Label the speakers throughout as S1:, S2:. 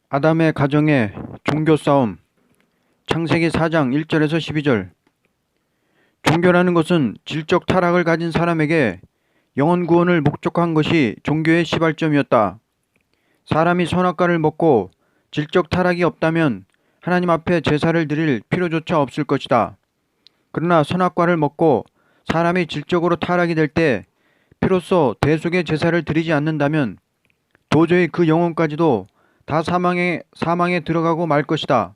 S1: 아담의 가정의 종교 싸움. 창세기 4장 1절에서 12절. 종교라는 것은 질적 타락을 가진 사람에게 영혼 구원을 목적한 것이 종교의 시발점이었다. 사람이 선악과를 먹고 질적 타락이 없다면 하나님 앞에 제사를 드릴 필요조차 없을 것이다. 그러나 선악과를 먹고 사람이 질적으로 타락이 될 때 피로써 대속의 제사를 드리지 않는다면 도저히 그 영혼까지도 다 사망에 들어가고 말 것이다.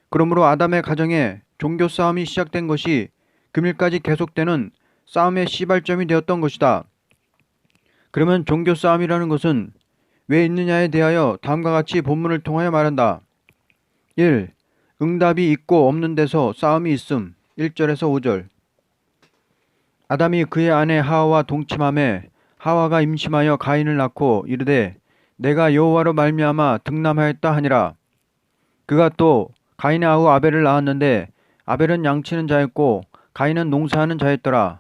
S1: 그러므로 아담의 가정에 종교 싸움이 시작된 것이 금일까지 계속되는 싸움의 시발점이 되었던 것이다. 그러면 종교 싸움이라는 것은 왜 있느냐에 대하여 다음과 같이 본문을 통하여 말한다. 1. 응답이 있고 없는 데서 싸움이 있음. 1절에서 5절. 아담이 그의 아내 하와와 동침하매 하와가 임심하여 가인을 낳고 이르되 내가 여호와로 말미암아 득남하였다 하니라. 그가 또 가인의 아우 아벨을 낳았는데 아벨은 양치는 자였고 가인은 농사하는 자였더라.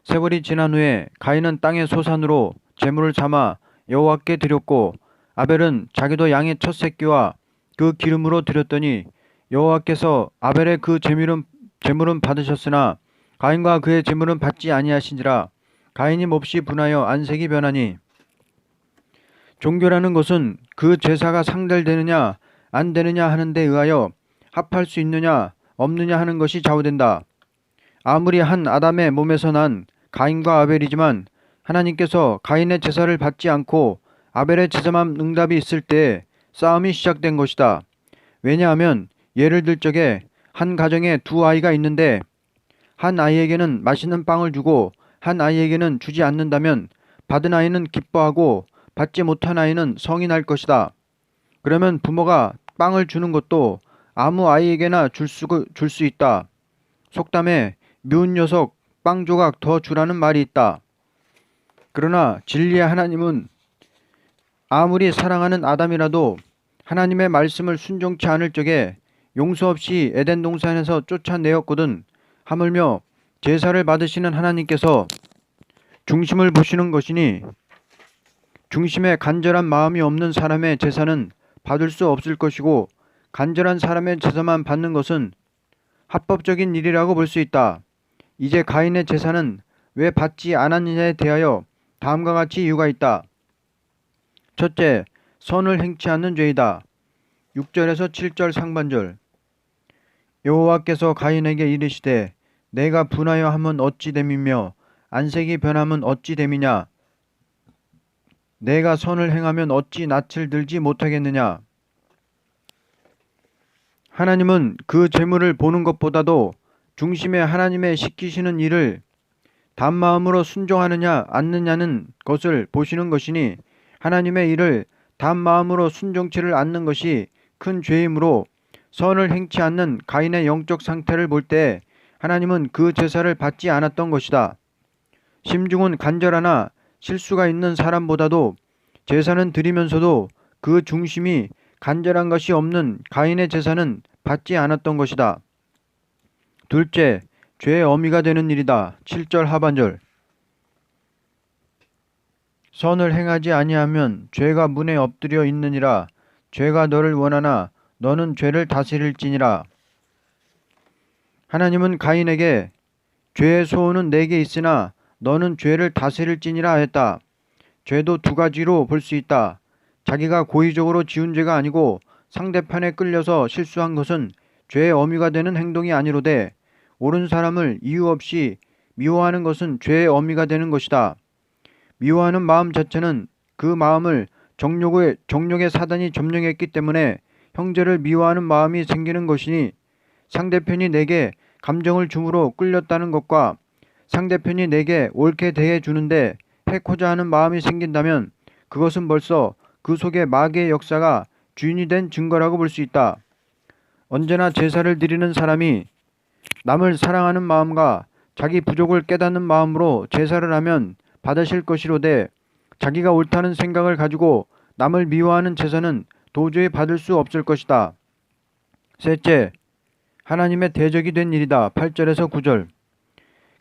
S1: 세월이 지난 후에 가인은 땅의 소산으로 제물을 삼아 여호와께 드렸고 아벨은 자기도 양의 첫 새끼와 그 기름으로 드렸더니 여호와께서 아벨의 그 제물은 받으셨으나 가인과 그의 제물은 받지 아니하신지라. 가인이 몹시 분하여 안색이 변하니. 종교라는 것은 그 제사가 상달되느냐 안 되느냐 하는 데 의하여 합할 수 있느냐 없느냐 하는 것이 좌우된다. 아무리 한 아담의 몸에서 난 가인과 아벨이지만 하나님께서 가인의 제사를 받지 않고 아벨의 제사만 응답이 있을 때 싸움이 시작된 것이다. 왜냐하면 예를 들 적에 한 가정에 두 아이가 있는데 한 아이에게는 맛있는 빵을 주고 한 아이에게는 주지 않는다면 받은 아이는 기뻐하고 받지 못한 아이는 성이 날 것이다. 그러면 부모가 빵을 주는 것도 아무 아이에게나 줄 수 있다. 속담에 미운 녀석 빵 조각 더 주라는 말이 있다. 그러나 진리의 하나님은 아무리 사랑하는 아담이라도 하나님의 말씀을 순종치 않을 적에 용서 없이 에덴 동산에서 쫓아내었거든. 하물며 제사를 받으시는 하나님께서 중심을 보시는 것이니 중심에 간절한 마음이 없는 사람의 제사는 받을 수 없을 것이고 간절한 사람의 제사만 받는 것은 합법적인 일이라고 볼 수 있다. 이제 가인의 제사는 왜 받지 않았느냐에 대하여 다음과 같이 이유가 있다. 첫째, 선을 행치 않는 죄이다. 6절에서 7절 상반절. 여호와께서 가인에게 이르시되 내가 분하여 함은 어찌 됨이며 안색이 변함은 어찌 됨이냐. 내가 선을 행하면 어찌 낯을 들지 못하겠느냐. 하나님은 그 재물을 보는 것보다도 중심에 하나님의 시키시는 일을 단마음으로 순종하느냐 않느냐는 것을 보시는 것이니 하나님의 일을 단마음으로 순종치를 않는 것이 큰 죄이므로 선을 행치 않는 가인의 영적 상태를 볼 때 하나님은 그 제사를 받지 않았던 것이다. 심중은 간절하나 실수가 있는 사람보다도 제사는 드리면서도 그 중심이 간절한 것이 없는 가인의 제사는 받지 않았던 것이다. 둘째, 죄의 어미가 되는 일이다. 7절 하반절. 선을 행하지 아니하면 죄가 문에 엎드려 있느니라. 죄가 너를 원하나 너는 죄를 다스릴지니라. 하나님은 가인에게 죄의 소원은 내게 있으나 너는 죄를 다스릴지니라 했다. 죄도 두 가지로 볼 수 있다. 자기가 고의적으로 지은 죄가 아니고 상대편에 끌려서 실수한 것은 죄의 어미가 되는 행동이 아니로되 옳은 사람을 이유 없이 미워하는 것은 죄의 어미가 되는 것이다. 미워하는 마음 자체는 그 마음을 정욕의 사단이 점령했기 때문에 형제를 미워하는 마음이 생기는 것이니 상대편이 내게 감정을 줌으로 끌렸다는 것과 상대편이 내게 옳게 대해 주는데 해코자 하는 마음이 생긴다면 그것은 벌써 그 속에 마귀의 역사가 주인이 된 증거라고 볼 수 있다. 언제나 제사를 드리는 사람이 남을 사랑하는 마음과 자기 부족을 깨닫는 마음으로 제사를 하면 받으실 것이로되 자기가 옳다는 생각을 가지고 남을 미워하는 제사는 도저히 받을 수 없을 것이다. 셋째, 하나님의 대적이 된 일이다. 8절에서 9절.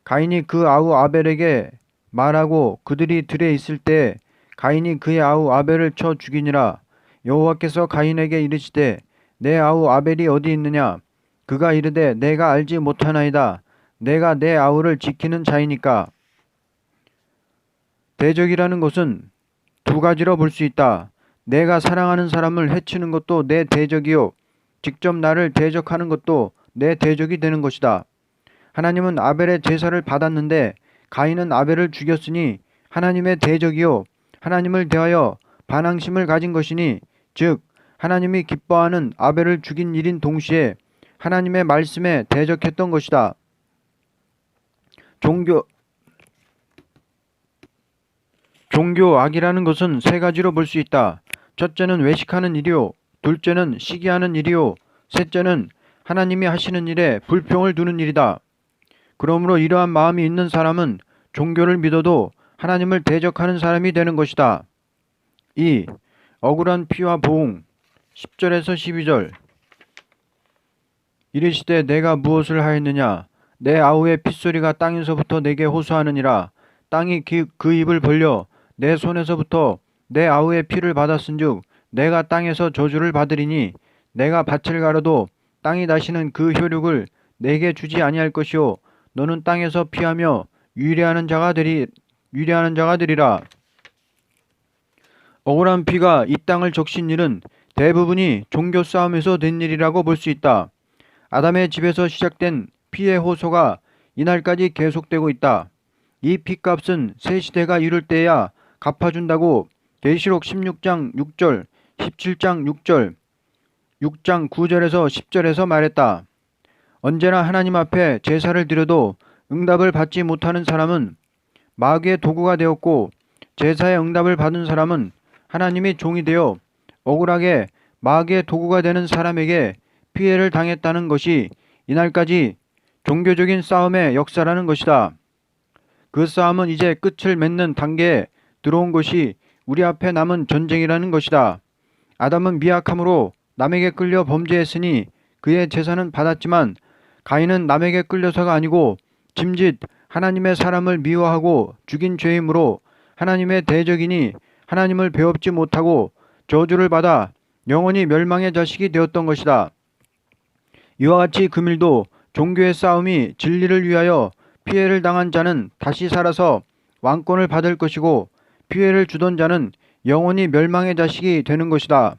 S1: 가인이 그 아우 아벨에게 말하고 그들이 들에 있을 때 가인이 그의 아우 아벨을 쳐 죽이니라. 여호와께서 가인에게 이르시되 내 아우 아벨이 어디 있느냐? 그가 이르되 내가 알지 못하나이다. 내가 내 아우를 지키는 자이니까. 대적이라는 것은 두 가지로 볼 수 있다. 내가 사랑하는 사람을 해치는 것도 내 대적이요, 직접 나를 대적하는 것도 내 대적이 되는 것이다. 하나님은 아벨의 제사를 받았는데 가인은 아벨을 죽였으니 하나님의 대적이요, 하나님을 대하여 반항심을 가진 것이니, 즉 하나님이 기뻐하는 아벨을 죽인 일인 동시에 하나님의 말씀에 대적했던 것이다. 종교악이라는 것은 세 가지로 볼 수 있다. 첫째는 외식하는 일이요, 둘째는 시기하는 일이요, 셋째는 하나님이 하시는 일에 불평을 두는 일이다. 그러므로 이러한 마음이 있는 사람은 종교를 믿어도 하나님을 대적하는 사람이 되는 것이다. 2. 억울한 피와 보응. 10절에서 12절. 이르시되 내가 무엇을 하였느냐? 내 아우의 핏소리가 땅에서부터 내게 호소하느니라. 땅이 그 입을 벌려 내 손에서부터 내 아우의 피를 받았은즉 내가 땅에서 저주를 받으리니, 내가 밭을 가려도 땅이 다시는 그 효력을 내게 주지 아니할 것이요, 너는 땅에서 피하며 유리하는 자가 되리라. 억울한 피가 이 땅을 적신 일은 대부분이 종교 싸움에서 된 일이라고 볼 수 있다. 아담의 집에서 시작된 피의 호소가 이날까지 계속되고 있다. 이 피값은 새 시대가 이룰 때야 갚아준다고 계시록 16장 6절, 17장 6절, 6장 9절에서 10절에서 말했다. 언제나 하나님 앞에 제사를 드려도 응답을 받지 못하는 사람은 마귀의 도구가 되었고, 제사의 응답을 받은 사람은 하나님의 종이 되어 억울하게 마귀의 도구가 되는 사람에게 피해를 당했다는 것이 이날까지 종교적인 싸움의 역사라는 것이다. 그 싸움은 이제 끝을 맺는 단계에 들어온 것이 우리 앞에 남은 전쟁이라는 것이다. 아담은 미약함으로 남에게 끌려 범죄했으니 그의 제사는 받았지만, 가인은 남에게 끌려서가 아니고 짐짓 하나님의 사람을 미워하고 죽인 죄이므로 하나님의 대적이니 하나님을 배웁지 못하고 저주를 받아 영원히 멸망의 자식이 되었던 것이다. 이와 같이 금일도 종교의 싸움이 진리를 위하여 피해를 당한 자는 다시 살아서 왕권을 받을 것이고, 피해를 주던 자는 영원히 멸망의 자식이 되는 것이다.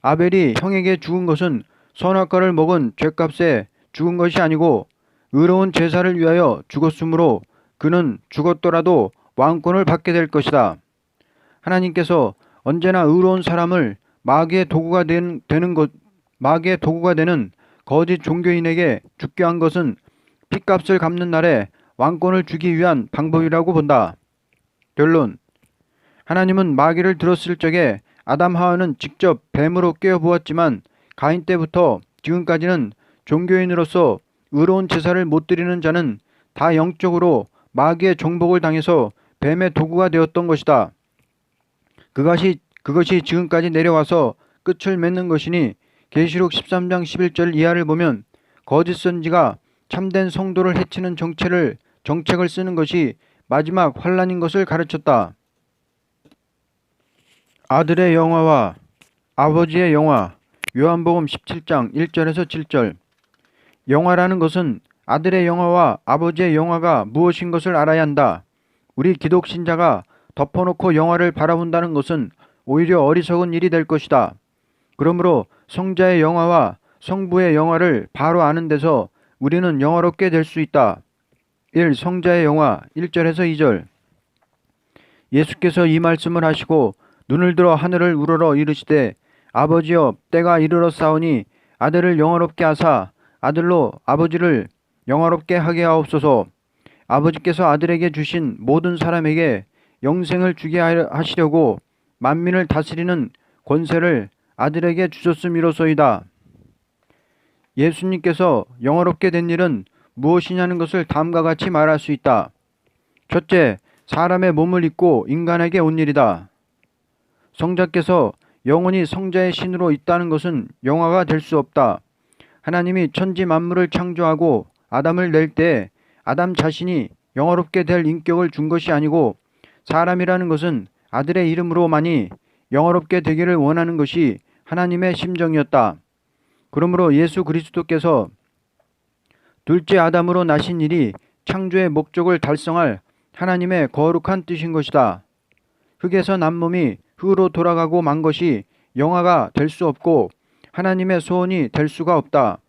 S1: 아벨이 형에게 죽은 것은 선악과를 먹은 죄값에 죽은 것이 아니고 의로운 제사를 위하여 죽었으므로 그는 죽었더라도 왕권을 받게 될 것이다. 하나님께서 언제나 의로운 사람을 마귀의 도구가 되는 거짓 종교인에게 죽게 한 것은 핏값을 갚는 날에 왕권을 주기 위한 방법이라고 본다. 결론. 하나님은 마귀를 들었을 적에 아담 하와는 직접 뱀으로 꿰어보았지만 가인 때부터 지금까지는 종교인으로서 의로운 제사를 못 드리는 자는 다 영적으로 마귀의 정복을 당해서 뱀의 도구가 되었던 것이다. 그것이 지금까지 내려와서 끝을 맺는 것이니, 계시록 13장 11절 이하를 보면 거짓 선지가 참된 성도를 해치는 정책을 쓰는 것이 마지막 환란인 것을 가르쳤다. 아들의 영화와 아버지의 영화. 요한복음 17장 1절에서 7절. 영화라는 것은 아들의 영화와 아버지의 영화가 무엇인 것을 알아야 한다. 우리 기독신자가 덮어놓고 영화를 바라본다는 것은 오히려 어리석은 일이 될 것이다. 그러므로 성자의 영화와 성부의 영화를 바로 아는 데서 우리는 영화롭게 될 수 있다. 1. 성자의 영화 1절에서 2절. 예수께서 이 말씀을 하시고 눈을 들어 하늘을 우러러 이르시되 아버지여, 때가 이르러 싸우니 아들을 영화롭게 하사 아들로 아버지를 영화롭게 하게 하옵소서. 아버지께서 아들에게 주신 모든 사람에게 영생을 주게 하시려고 만민을 다스리는 권세를 아들에게 주셨음이로소이다. 예수님께서 영화롭게 된 일은 무엇이냐는 것을 다음과 같이 말할 수 있다. 첫째, 사람의 몸을 입고 인간에게 온 일이다. 성자께서 영원히 성자의 신으로 있다는 것은 영화가 될 수 없다. 하나님이 천지 만물을 창조하고 아담을 낼 때 아담 자신이 영화롭게 될 인격을 준 것이 아니고, 사람이라는 것은 아들의 이름으로만이 영화롭게 되기를 원하는 것이 하나님의 심정이었다. 그러므로 예수 그리스도께서 둘째 아담으로 나신 일이 창조의 목적을 달성할 하나님의 거룩한 뜻인 것이다. 흙에서 난 몸이 흙으로 돌아가고 만 것이 영화가 될 수 없고 하나님의 소원이 될 수가 없다.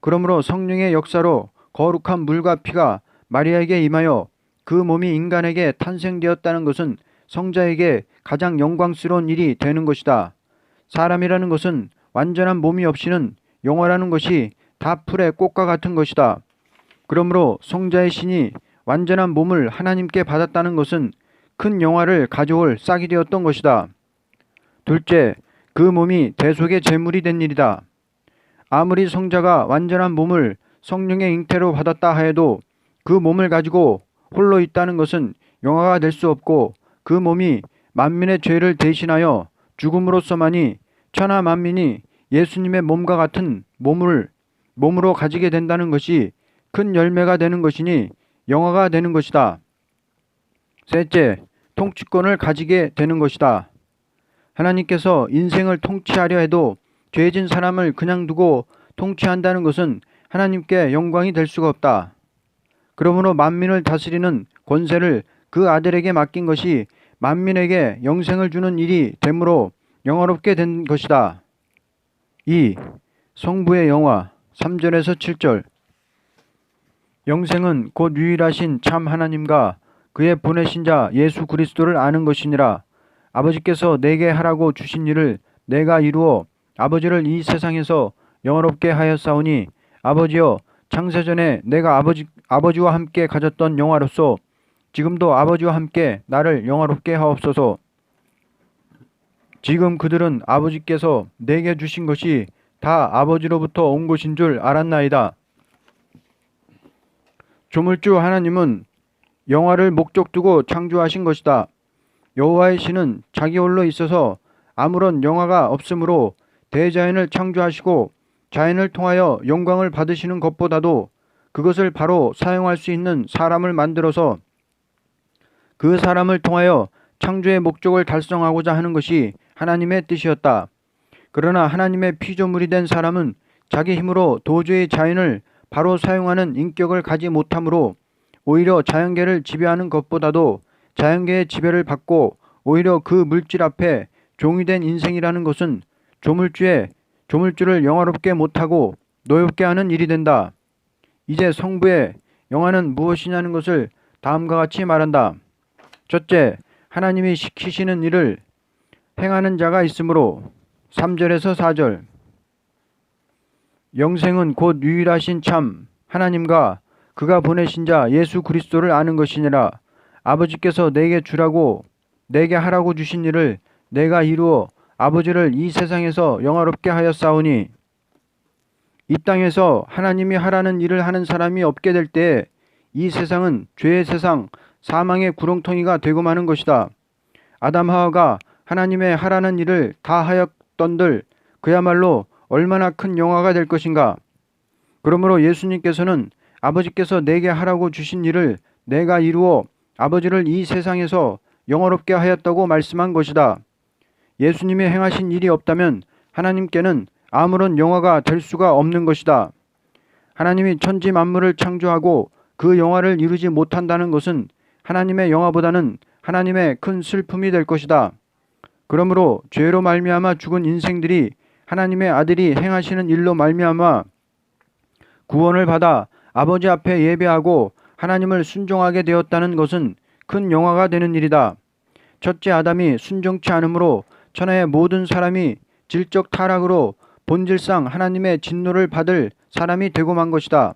S1: 그러므로 성령의 역사로 거룩한 물과 피가 마리아에게 임하여 그 몸이 인간에게 탄생되었다는 것은 성자에게 가장 영광스러운 일이 되는 것이다. 사람이라는 것은 완전한 몸이 없이는 영화라는 것이 다 풀의 꽃과 같은 것이다. 그러므로 성자의 신이 완전한 몸을 하나님께 받았다는 것은 큰 영화를 가져올 싹이 되었던 것이다. 둘째, 그 몸이 대속의 제물이 된 일이다. 아무리 성자가 완전한 몸을 성령의 잉태로 받았다 하여도 그 몸을 가지고 홀로 있다는 것은 영화가 될 수 없고 그 몸이 만민의 죄를 대신하여 죽음으로써만이 천하 만민이 예수님의 몸과 같은 몸으로 가지게 된다는 것이 큰 열매가 되는 것이니 영화가 되는 것이다. 셋째, 통치권을 가지게 되는 것이다. 하나님께서 인생을 통치하려 해도 죄진 사람을 그냥 두고 통치한다는 것은 하나님께 영광이 될 수가 없다. 그러므로 만민을 다스리는 권세를 그 아들에게 맡긴 것이 만민에게 영생을 주는 일이 되므로 영화롭게 된 것이다. 2. 성부의 영화 3절에서 7절. 영생은 곧 유일하신 참 하나님과 그의 보내신 자 예수 그리스도를 아는 것이니라. 아버지께서 내게 하라고 주신 일을 내가 이루어 아버지를 이 세상에서 영화롭게 하였사오니 아버지여, 창세전에 내가 아버지와 함께 가졌던 영화로서 지금도 아버지와 함께 나를 영화롭게 하옵소서. 지금 그들은 아버지께서 내게 주신 것이 다 아버지로부터 온 것인 줄 알았나이다. 조물주 하나님은 영화를 목적 두고 창조하신 것이다. 여호와의 신은 자기 홀로 있어서 아무런 영화가 없으므로 대자연을 창조하시고 자연을 통하여 영광을 받으시는 것보다도 그것을 바로 사용할 수 있는 사람을 만들어서 그 사람을 통하여 창조의 목적을 달성하고자 하는 것이 하나님의 뜻이었다. 그러나 하나님의 피조물이 된 사람은 자기 힘으로 도저히 자연을 바로 사용하는 인격을 가지 못하므로 오히려 자연계를 지배하는 것보다도 자연계의 지배를 받고 오히려 그 물질 앞에 종이 된 인생이라는 것은 조물주를 영화롭게 못하고 노엽게 하는 일이 된다. 이제 성부의 영화는 무엇이냐는 것을 다음과 같이 말한다. 첫째, 하나님이 시키시는 일을 행하는 자가 있으므로 3절에서 4절. 영생은 곧 유일하신 참 하나님과 그가 보내신 자 예수 그리스도를 아는 것이니라. 아버지께서 내게 하라고 주신 일을 내가 이루어 아버지를 이 세상에서 영화롭게 하였사오니. 이 땅에서 하나님이 하라는 일을 하는 사람이 없게 될 때에 이 세상은 죄의 세상, 사망의 구렁텅이가 되고 마는 것이다. 아담 하와가 하나님의 하라는 일을 다 하였던들 그야말로 얼마나 큰 영화가 될 것인가. 그러므로 예수님께서는 아버지께서 내게 하라고 주신 일을 내가 이루어 아버지를 이 세상에서 영화롭게 하였다고 말씀한 것이다. 예수님이 행하신 일이 없다면 하나님께는 아무런 영화가 될 수가 없는 것이다. 하나님이 천지 만물을 창조하고 그 영화를 이루지 못한다는 것은 하나님의 영화보다는 하나님의 큰 슬픔이 될 것이다. 그러므로 죄로 말미암아 죽은 인생들이 하나님의 아들이 행하시는 일로 말미암아 구원을 받아 아버지 앞에 예배하고 하나님을 순종하게 되었다는 것은 큰 영화가 되는 일이다. 첫째 아담이 순종치 않으므로 천하의 모든 사람이 질적 타락으로 본질상 하나님의 진노를 받을 사람이 되고 만 것이다.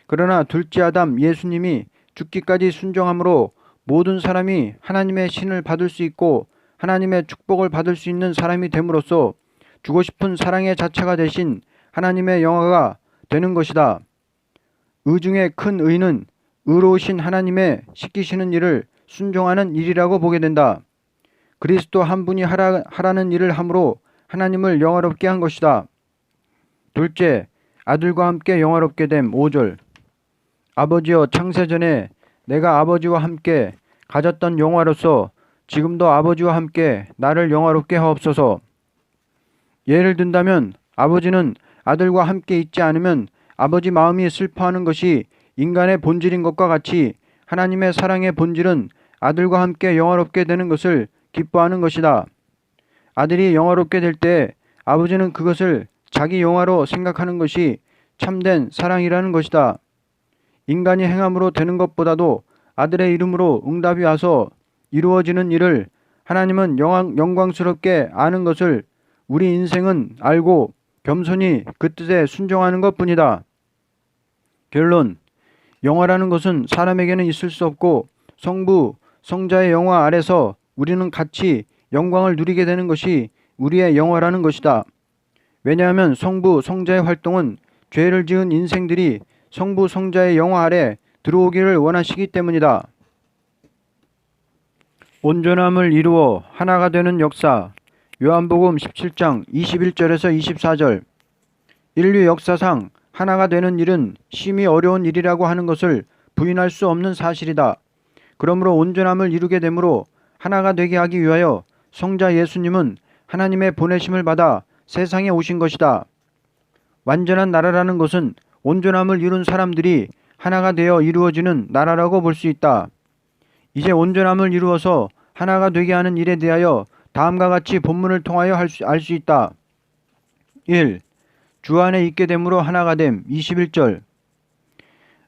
S1: 그러나 둘째 아담 예수님이 죽기까지 순종함으로 모든 사람이 하나님의 신을 받을 수 있고 하나님의 축복을 받을 수 있는 사람이 됨으로써 주고 싶은 사랑의 자체가 되신 하나님의 영화가 되는 것이다. 의 중에 큰 의는 의로우신 하나님의 시키시는 일을 순종하는 일이라고 보게 된다. 그리스도 한 분이 하라는 일을 함으로 하나님을 영화롭게 한 것이다. 둘째, 아들과 함께 영화롭게 됨 5절. 아버지여, 창세전에 내가 아버지와 함께 가졌던 영화로서 지금도 아버지와 함께 나를 영화롭게 하옵소서. 예를 든다면 아버지는 아들과 함께 있지 않으면 아버지 마음이 슬퍼하는 것이 인간의 본질인 것과 같이 하나님의 사랑의 본질은 아들과 함께 영화롭게 되는 것을 기뻐하는 것이다. 아들이 영화롭게 될 때 아버지는 그것을 자기 영화로 생각하는 것이 참된 사랑이라는 것이다. 인간이 행함으로 되는 것보다도 아들의 이름으로 응답이 와서 이루어지는 일을 하나님은 영광스럽게 아는 것을 우리 인생은 알고 겸손히 그 뜻에 순종하는 것뿐이다. 결론. 영화라는 것은 사람에게는 있을 수 없고 성부, 성자의 영화 아래서 우리는 같이 영광을 누리게 되는 것이 우리의 영화라는 것이다. 왜냐하면 성부, 성자의 활동은 죄를 지은 인생들이 성부, 성자의 영화 아래 들어오기를 원하시기 때문이다. 온전함을 이루어 하나가 되는 역사. 요한복음 17장 21절에서 24절. 인류 역사상 하나가 되는 일은 심히 어려운 일이라고 하는 것을 부인할 수 없는 사실이다. 그러므로 온전함을 이루게 되므로 하나가 되게 하기 위하여 성자 예수님은 하나님의 보내심을 받아 세상에 오신 것이다. 완전한 나라라는 것은 온전함을 이룬 사람들이 하나가 되어 이루어지는 나라라고 볼 수 있다. 이제 온전함을 이루어서 하나가 되게 하는 일에 대하여 다음과 같이 본문을 통하여 알 수 있다. 1. 주 안에 있게 됨으로 하나가 됨. 21절.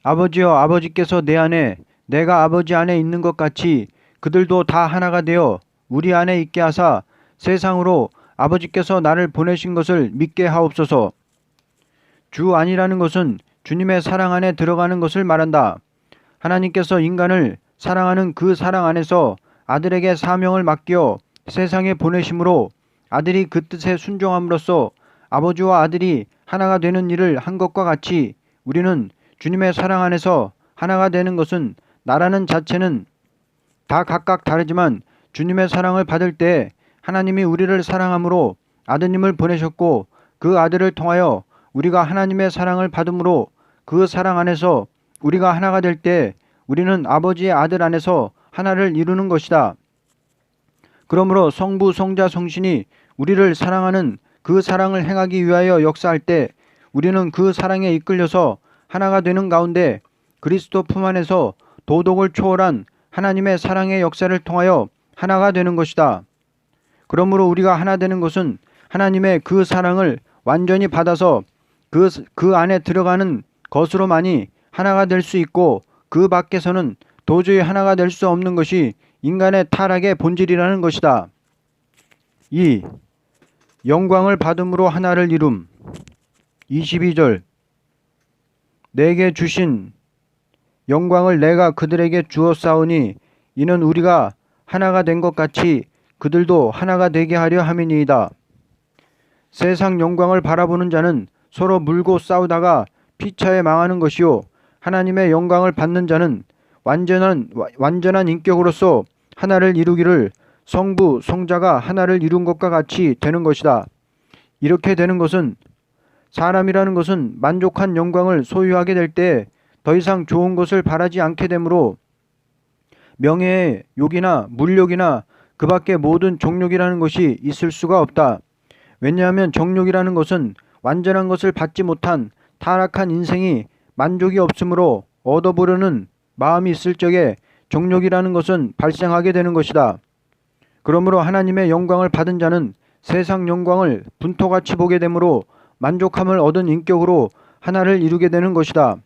S1: 아버지여, 아버지께서 내 안에 내가 아버지 안에 있는 것 같이 그들도 다 하나가 되어 우리 안에 있게 하사 세상으로 아버지께서 나를 보내신 것을 믿게 하옵소서. 주 안이라는 것은 주님의 사랑 안에 들어가는 것을 말한다. 하나님께서 인간을 사랑하는 그 사랑 안에서 아들에게 사명을 맡겨 세상에 보내심으로 아들이 그 뜻에 순종함으로써 아버지와 아들이 하나가 되는 일을 한 것과 같이 우리는 주님의 사랑 안에서 하나가 되는 것은 나라는 자체는 다 각각 다르지만 주님의 사랑을 받을 때 하나님이 우리를 사랑함으로 아드님을 보내셨고 그 아들을 통하여 우리가 하나님의 사랑을 받음으로 그 사랑 안에서 우리가 하나가 될 때 우리는 아버지의 아들 안에서 하나를 이루는 것이다. 그러므로 성부, 성자, 성신이 우리를 사랑하는 그 사랑을 행하기 위하여 역사할 때 우리는 그 사랑에 이끌려서 하나가 되는 가운데 그리스도 품 안에서 도덕을 초월한 하나님의 사랑의 역사를 통하여 하나가 되는 것이다. 그러므로 우리가 하나 되는 것은 하나님의 그 사랑을 완전히 받아서 그 안에 들어가는 것으로만이 하나가 될 수 있고 그 밖에서는 도저히 하나가 될 수 없는 것이 인간의 타락의 본질이라는 것이다. 2. 영광을 받음으로 하나를 이룸. 22절. 내게 주신 영광을 내가 그들에게 주었사오니 이는 우리가 하나가 된 것 같이 그들도 하나가 되게 하려 함이니이다. 세상 영광을 바라보는 자는 서로 물고 싸우다가 피차에 망하는 것이요 하나님의 영광을 받는 자는 완전한 인격으로서 하나를 이루기를 성부, 성자가 하나를 이룬 것과 같이 되는 것이다. 이렇게 되는 것은 사람이라는 것은 만족한 영광을 소유하게 될 때 더 이상 좋은 것을 바라지 않게 되므로 명예의 욕이나 물욕이나 그 밖에 모든 정욕이라는 것이 있을 수가 없다. 왜냐하면 정욕이라는 것은 완전한 것을 받지 못한 타락한 인생이 만족이 없으므로 얻어보려는 마음이 있을 적에 정욕이라는 것은 발생하게 되는 것이다. 그러므로 하나님의 영광을 받은 자는 세상 영광을 분토같이 보게 되므로 만족함을 얻은 인격으로 하나를 이루게 되는 것이다.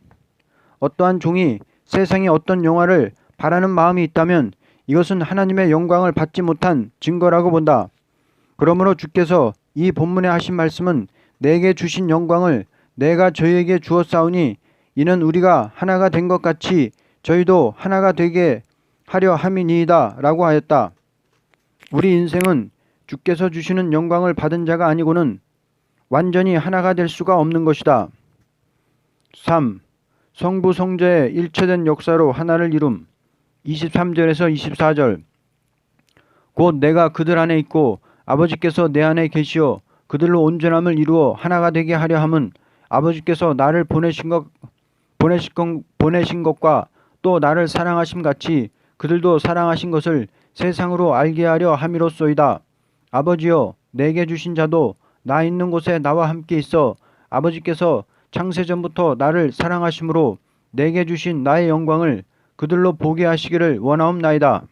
S1: 어떠한 종이 세상의 어떤 영화를 바라는 마음이 있다면 이것은 하나님의 영광을 받지 못한 증거라고 본다. 그러므로 주께서 이 본문에 하신 말씀은 내게 주신 영광을 내가 저희에게 주었사오니 이는 우리가 하나가 된 것 같이 저희도 하나가 되게 하려 함이니이다 라고 하였다. 우리 인생은 주께서 주시는 영광을 받은 자가 아니고는 완전히 하나가 될 수가 없는 것이다. 3. 성부 성자의 일체된 역사로 하나를 이룸. 23절에서 24절. 곧 내가 그들 안에 있고 아버지께서 내 안에 계시어 그들로 온전함을 이루어 하나가 되게 하려 함은 아버지께서 나를 보내신 것과 또 나를 사랑하심 같이 그들도 사랑하신 것을 세상으로 알게 하려 함이로소이다. 아버지여, 내게 주신 자도 나 있는 곳에 나와 함께 있어 아버지께서 창세전부터 나를 사랑하심으로 내게 주신 나의 영광을 그들로 보게 하시기를 원하옵나이다.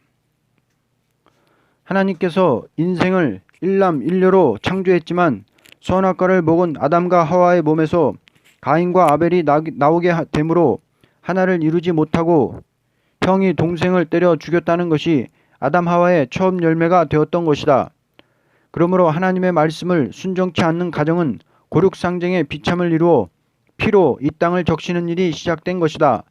S1: 하나님께서 인생을 일남일녀로 창조했지만 선악과를 먹은 아담과 하와의 몸에서 가인과 아벨이 나오게 되므로 하나를 이루지 못하고 형이 동생을 때려 죽였다는 것이 아담 하와의 처음 열매가 되었던 것이다. 그러므로 하나님의 말씀을 순종치 않는 가정은 고륙상쟁의 비참을 이루어 피로 이 땅을 적시는 일이 시작된 것이다.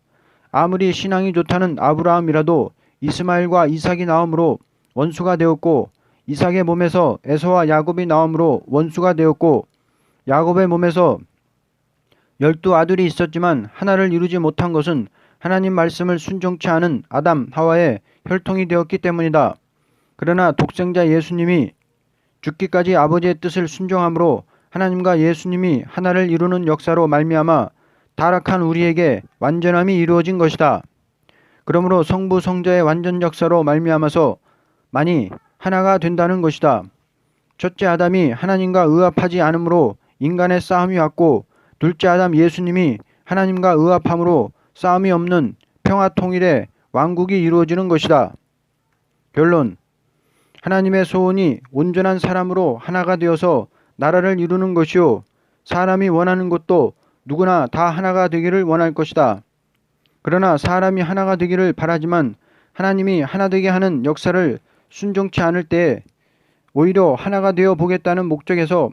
S1: 아무리 신앙이 좋다는 아브라함이라도 이스마엘과 이삭이 나옴으로 원수가 되었고, 이삭의 몸에서 에서와 야곱이 나옴으로 원수가 되었고, 야곱의 몸에서 12아들이 있었지만 하나를 이루지 못한 것은 하나님 말씀을 순종치 않은 아담 하와의 혈통이 되었기 때문이다. 그러나 독생자 예수님이 죽기까지 아버지의 뜻을 순종함으로 하나님과 예수님이 하나를 이루는 역사로 말미암아 타락한 우리에게 완전함이 이루어진 것이다. 그러므로 성부 성자의 완전 역사로 말미암아서 만이 하나가 된다는 것이다. 첫째 아담이 하나님과 의합하지 않으므로 인간의 싸움이 왔고, 둘째 아담 예수님이 하나님과 의합함으로 싸움이 없는 평화통일의 왕국이 이루어지는 것이다. 결론. 하나님의 소원이 온전한 사람으로 하나가 되어서 나라를 이루는 것이요, 사람이 원하는 것도 누구나 다 하나가 되기를 원할 것이다. 그러나 사람이 하나가 되기를 바라지만 하나님이 하나 되게 하는 역사를 순종치 않을 때에 오히려 하나가 되어 보겠다는 목적에서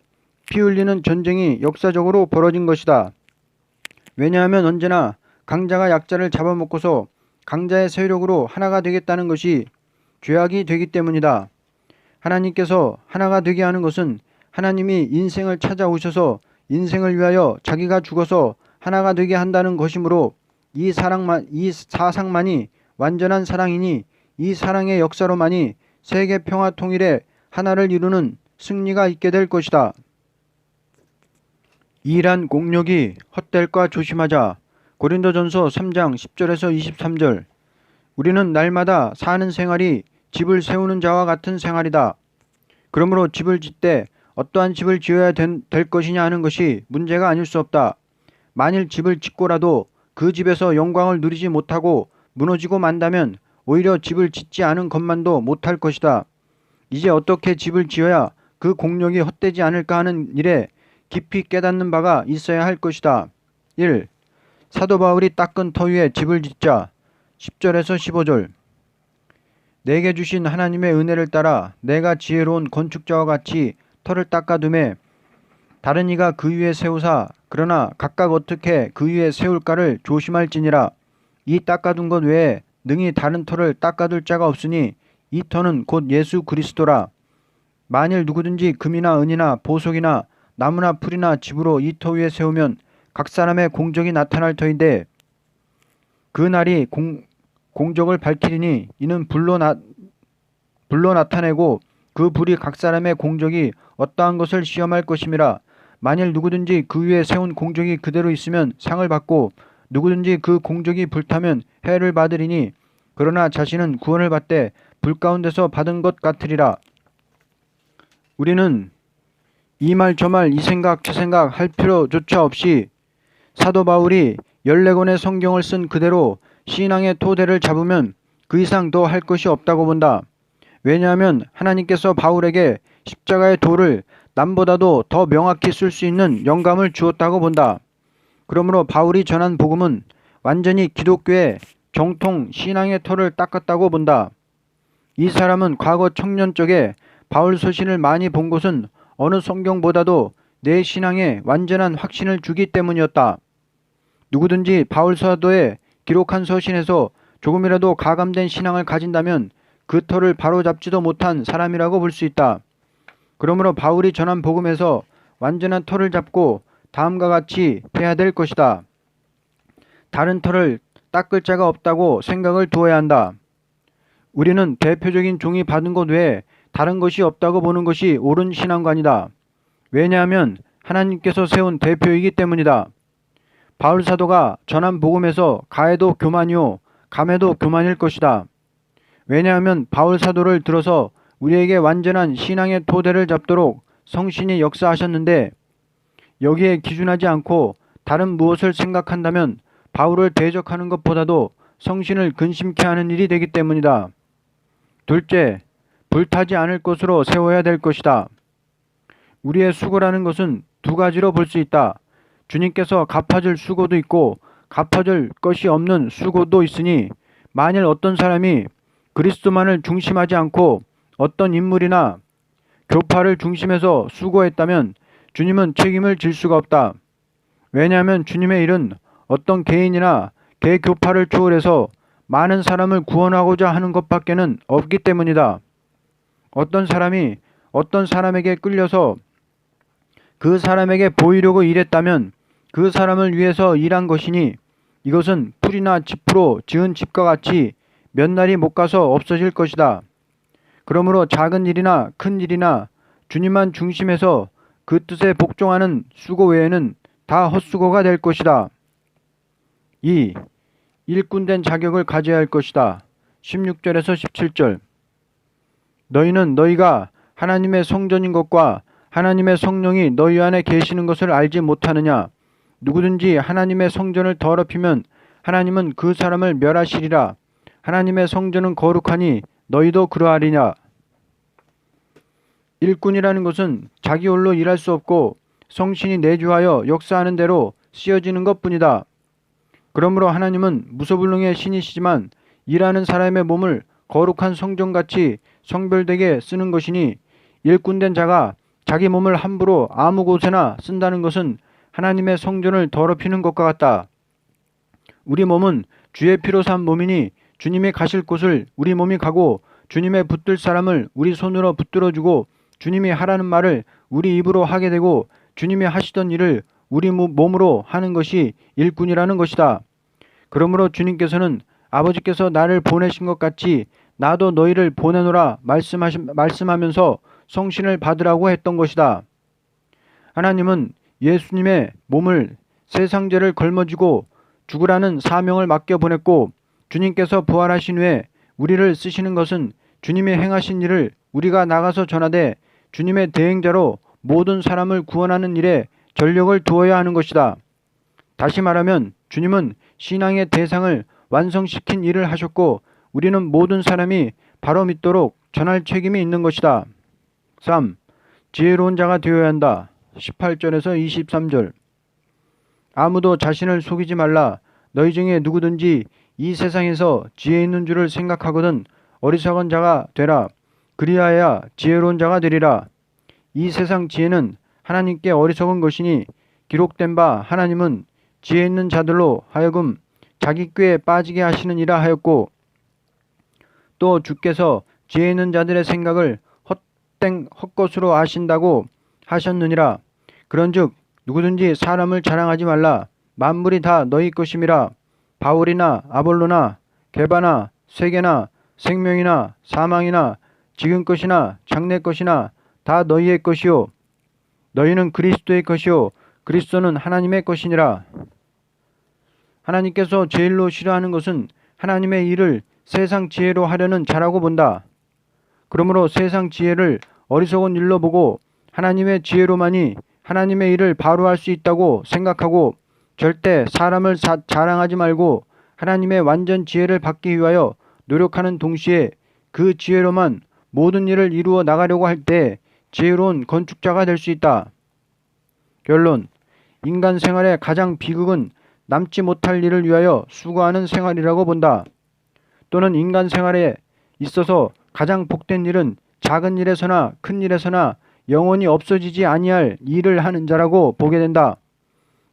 S1: 피 흘리는 전쟁이 역사적으로 벌어진 것이다. 왜냐하면 언제나 강자가 약자를 잡아먹고서 강자의 세력으로 하나가 되겠다는 것이 죄악이 되기 때문이다. 하나님께서 하나가 되게 하는 것은 하나님이 인생을 찾아오셔서 인생을 위하여 자기가 죽어서 하나가 되게 한다는 것이므로 이 사상만이 완전한 사랑이니 이 사랑의 역사로만이 세계 평화 통일의 하나를 이루는 승리가 있게 될 것이다. 이란 공력이 헛될까 조심하자. 고린도전서 3장 10절에서 23절. 우리는 날마다 사는 생활이 집을 세우는 자와 같은 생활이다. 그러므로 집을 짓되 어떠한 집을 지어야 될 것이냐 하는 것이 문제가 아닐 수 없다. 만일 집을 짓고라도 그 집에서 영광을 누리지 못하고 무너지고 만다면 오히려 집을 짓지 않은 것만도 못할 것이다. 이제 어떻게 집을 지어야 그 공력이 헛되지 않을까 하는 일에 깊이 깨닫는 바가 있어야 할 것이다. 1. 사도 바울이 닦은 터 위에 집을 짓자. 10절에서 15절. 내게 주신 하나님의 은혜를 따라 내가 지혜로운 건축자와 같이 터를 닦아두매 다른 이가 그 위에 세우사 그러나 각각 어떻게 그 위에 세울까를 조심할지니라. 이 닦아둔 것 외에 능히 다른 터를 닦아둘 자가 없으니 이 터는 곧 예수 그리스도라. 만일 누구든지 금이나 은이나 보석이나 나무나 풀이나 집으로 이 터 위에 세우면 각 사람의 공적이 나타날 터인데 그 날이 공적을 밝히리니 이는 불로 나타내고 그 불이 각 사람의 공적이 어떠한 것을 시험할 것임이라. 만일 누구든지 그 위에 세운 공적이 그대로 있으면 상을 받고 누구든지 그 공적이 불타면 해를 받으리니 그러나 자신은 구원을 받되 불 가운데서 받은 것 같으리라. 우리는 이 말 저 말 이 생각 저 생각 할 필요조차 없이 사도 바울이 14권의 성경을 쓴 그대로 신앙의 토대를 잡으면 그 이상 더 할 것이 없다고 본다. 왜냐하면 하나님께서 바울에게 십자가의 도를 남보다도 더 명확히 쓸 수 있는 영감을 주었다고 본다. 그러므로 바울이 전한 복음은 완전히 기독교의 정통 신앙의 터를 닦았다고 본다. 이 사람은 과거 청년적에 바울 서신을 많이 본 것은 어느 성경보다도 내 신앙에 완전한 확신을 주기 때문이었다. 누구든지 바울 사도에 기록한 서신에서 조금이라도 가감된 신앙을 가진다면 그 터를 바로잡지도 못한 사람이라고 볼 수 있다. 그러므로 바울이 전한 복음에서 완전한 터를 잡고 다음과 같이 해야 될 것이다. 다른 터를 닦을 자가 없다고 생각을 두어야 한다. 우리는 대표적인 종이 받은 것 외에 다른 것이 없다고 보는 것이 옳은 신앙관이다. 왜냐하면 하나님께서 세운 대표이기 때문이다. 바울 사도가 전한 복음에서 가해도 교만이요 감해도 교만일 것이다. 왜냐하면 바울 사도를 들어서 우리에게 완전한 신앙의 토대를 잡도록 성신이 역사하셨는데 여기에 기준하지 않고 다른 무엇을 생각한다면 바울을 대적하는 것보다도 성신을 근심케 하는 일이 되기 때문이다. 둘째, 불타지 않을 것으로 세워야 될 것이다. 우리의 수고라는 것은 두 가지로 볼 수 있다. 주님께서 갚아줄 수고도 있고 갚아줄 것이 없는 수고도 있으니 만일 어떤 사람이 그리스도만을 중심하지 않고 어떤 인물이나 교파를 중심해서 수고했다면 주님은 책임을 질 수가 없다. 왜냐하면 주님의 일은 어떤 개인이나 개교파를 초월해서 많은 사람을 구원하고자 하는 것밖에는 없기 때문이다. 어떤 사람이 어떤 사람에게 끌려서 그 사람에게 보이려고 일했다면 그 사람을 위해서 일한 것이니 이것은 풀이나 짚으로 지은 집과 같이 몇 날이 못 가서 없어질 것이다. 그러므로 작은 일이나 큰 일이나 주님만 중심해서 그 뜻에 복종하는 수고 외에는 다 헛수고가 될 것이다. 2. 일꾼된 자격을 가져야 할 것이다. 16절에서 17절. 너희는 너희가 하나님의 성전인 것과 하나님의 성령이 너희 안에 계시는 것을 알지 못하느냐? 누구든지 하나님의 성전을 더럽히면 하나님은 그 사람을 멸하시리라. 하나님의 성전은 거룩하니 너희도 그러하리냐? 일꾼이라는 것은 자기 홀로 일할 수 없고 성신이 내주하여 역사하는 대로 쓰여지는 것뿐이다. 그러므로 하나님은 무소불능의 신이시지만 일하는 사람의 몸을 거룩한 성전같이 성별되게 쓰는 것이니 일꾼된 자가 자기 몸을 함부로 아무 곳에나 쓴다는 것은 하나님의 성전을 더럽히는 것과 같다. 우리 몸은 주의 피로 산 몸이니 주님이 가실 곳을 우리 몸이 가고 주님의 붙들 사람을 우리 손으로 붙들어주고 주님이 하라는 말을 우리 입으로 하게 되고 주님이 하시던 일을 우리 몸으로 하는 것이 일꾼이라는 것이다. 그러므로 주님께서는 아버지께서 나를 보내신 것 같이 나도 너희를 보내노라 말씀하면서 성신을 받으라고 했던 것이다. 하나님은 예수님의 몸을 세상 죄를 걸머쥐고 죽으라는 사명을 맡겨보냈고 주님께서 부활하신 후에 우리를 쓰시는 것은 주님이 행하신 일을 우리가 나가서 전하되 주님의 대행자로 모든 사람을 구원하는 일에 전력을 두어야 하는 것이다. 다시 말하면 주님은 신앙의 대상을 완성시킨 일을 하셨고 우리는 모든 사람이 바로 믿도록 전할 책임이 있는 것이다. 3. 지혜로운 자가 되어야 한다. 18절에서 23절. 아무도 자신을 속이지 말라. 너희 중에 누구든지 이 세상에서 지혜 있는 줄을 생각하거든 어리석은 자가 되라. 그리하여야 지혜로운 자가 되리라. 이 세상 지혜는 하나님께 어리석은 것이니 기록된 바 하나님은 지혜 있는 자들로 하여금 자기 꾀에 빠지게 하시느니라 하였고 또 주께서 지혜 있는 자들의 생각을 헛것으로 아신다고 하셨느니라. 그런즉 누구든지 사람을 자랑하지 말라. 만물이 다 너희 것임이라. 바울이나 아볼로나 게바나 세계나 생명이나 사망이나 지금 것이나 장래 것이나 다 너희의 것이요 너희는 그리스도의 것이요 그리스도는 하나님의 것이니라. 하나님께서 제일로 싫어하는 것은 하나님의 일을 세상 지혜로 하려는 자라고 본다. 그러므로 세상 지혜를 어리석은 일로 보고 하나님의 지혜로만이 하나님의 일을 바로 할 수 있다고 생각하고 절대 사람을 자랑하지 말고 하나님의 완전 지혜를 받기 위하여 노력하는 동시에 그 지혜로만 모든 일을 이루어 나가려고 할 때 지혜로운 건축자가 될 수 있다. 결론. 인간 생활의 가장 비극은 남지 못할 일을 위하여 수고하는 생활이라고 본다. 또는 인간 생활에 있어서 가장 복된 일은 작은 일에서나 큰 일에서나 영원히 없어지지 아니할 일을 하는 자라고 보게 된다.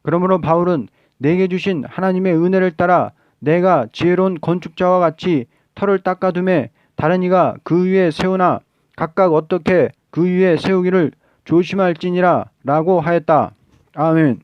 S1: 그러므로 바울은 내게 주신 하나님의 은혜를 따라 내가 지혜로운 건축자와 같이 터를 닦아둠에 다른 이가 그 위에 세우나 각각 어떻게 그 위에 세우기를 조심할지니라 라고 하였다. 아멘.